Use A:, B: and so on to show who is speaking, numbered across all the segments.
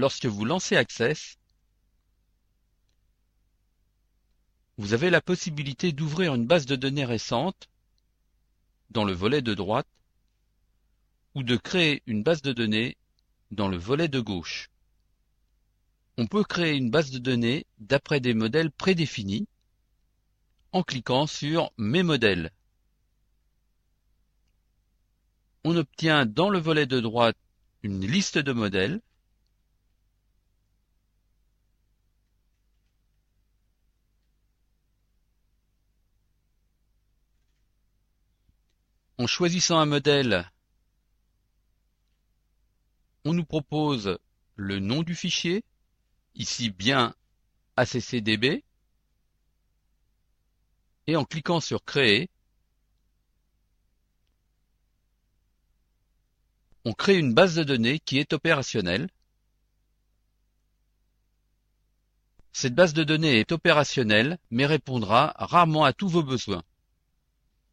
A: lorsque vous lancez Access, vous avez la possibilité d'ouvrir une base de données récente dans le volet de droite ou de créer une base de données dans le volet de gauche. On peut créer une base de données d'après des modèles prédéfinis en cliquant sur Mes modèles. On obtient dans le volet de droite une liste de modèles. En choisissant un modèle, on nous propose le nom du fichier, ici bien ACCDB, et en cliquant sur Créer, on crée une base de données qui est opérationnelle. Cette base de données est opérationnelle, mais répondra rarement à tous vos besoins.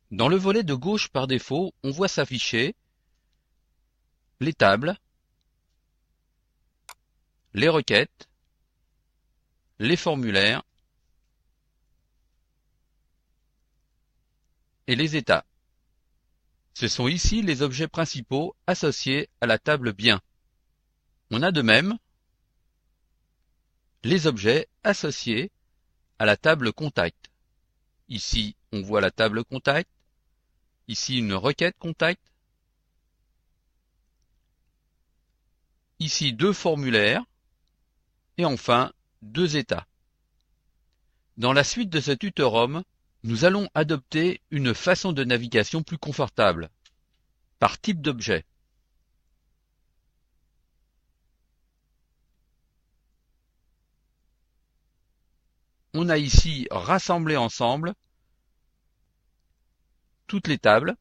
A: Dans le volet de gauche, par défaut, on voit s'afficher les tables, les requêtes, les formulaires et les états. Ce sont ici les objets principaux associés à la table bien. On a de même les objets associés à la table contact. Ici, on voit la table contact. Ici, une requête contact. Ici, 2 formulaires. Et enfin, 2 états. Dans la suite de ce tutorum, nous allons adopter une façon de navigation plus confortable, par type d'objet. On a ici rassemblé ensemble toutes les tables,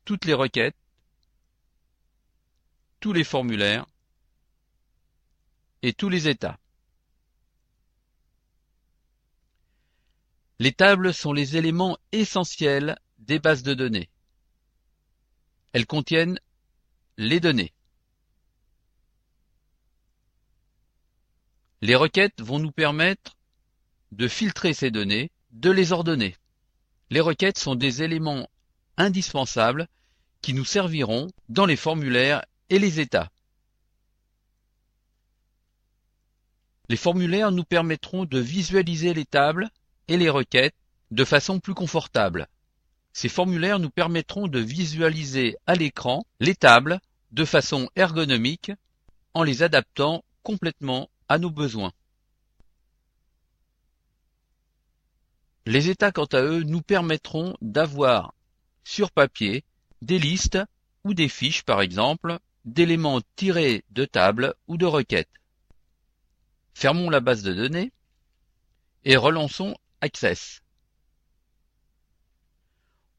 A: toutes les requêtes, tous les formulaires et tous les états. Les tables sont les éléments essentiels des bases de données. Elles contiennent les données. Les requêtes vont nous permettre de filtrer ces données, de les ordonner. Les requêtes sont des éléments indispensables qui nous serviront dans les formulaires et les états. Les formulaires nous permettront de visualiser les tables et les requêtes de façon plus confortable. Ces formulaires nous permettront de visualiser à l'écran les tables de façon ergonomique en les adaptant complètement à nos besoins. Les états, quant à eux, nous permettront d'avoir sur papier des listes ou des fiches, par exemple, d'éléments tirés de tables ou de requêtes. Fermons la base de données et relançons Access.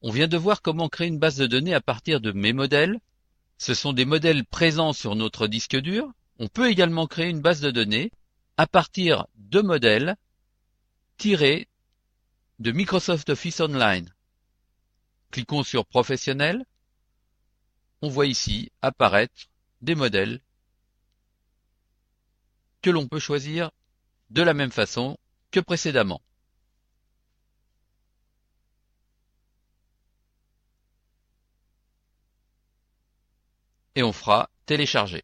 A: On vient de voir comment créer une base de données à partir de Mes modèles. Ce sont des modèles présents sur notre disque dur. On peut également créer une base de données à partir de modèles tirés de Microsoft Office Online. Cliquons sur Professionnel. On voit ici apparaître des modèles que l'on peut choisir de la même façon que précédemment. Et on fera télécharger.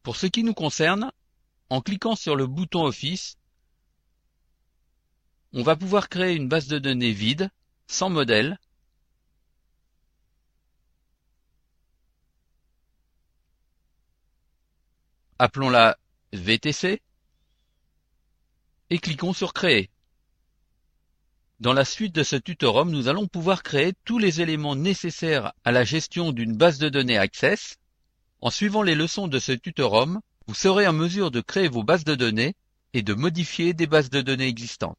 A: Pour ce qui nous concerne, en cliquant sur le bouton Office, on va pouvoir créer une base de données vide, sans modèle. Appelons-la VTC et cliquons sur Créer. Dans la suite de ce tutorum, nous allons pouvoir créer tous les éléments nécessaires à la gestion d'une base de données Access. En suivant les leçons de ce tutorum, vous serez en mesure de créer vos bases de données et de modifier des bases de données existantes.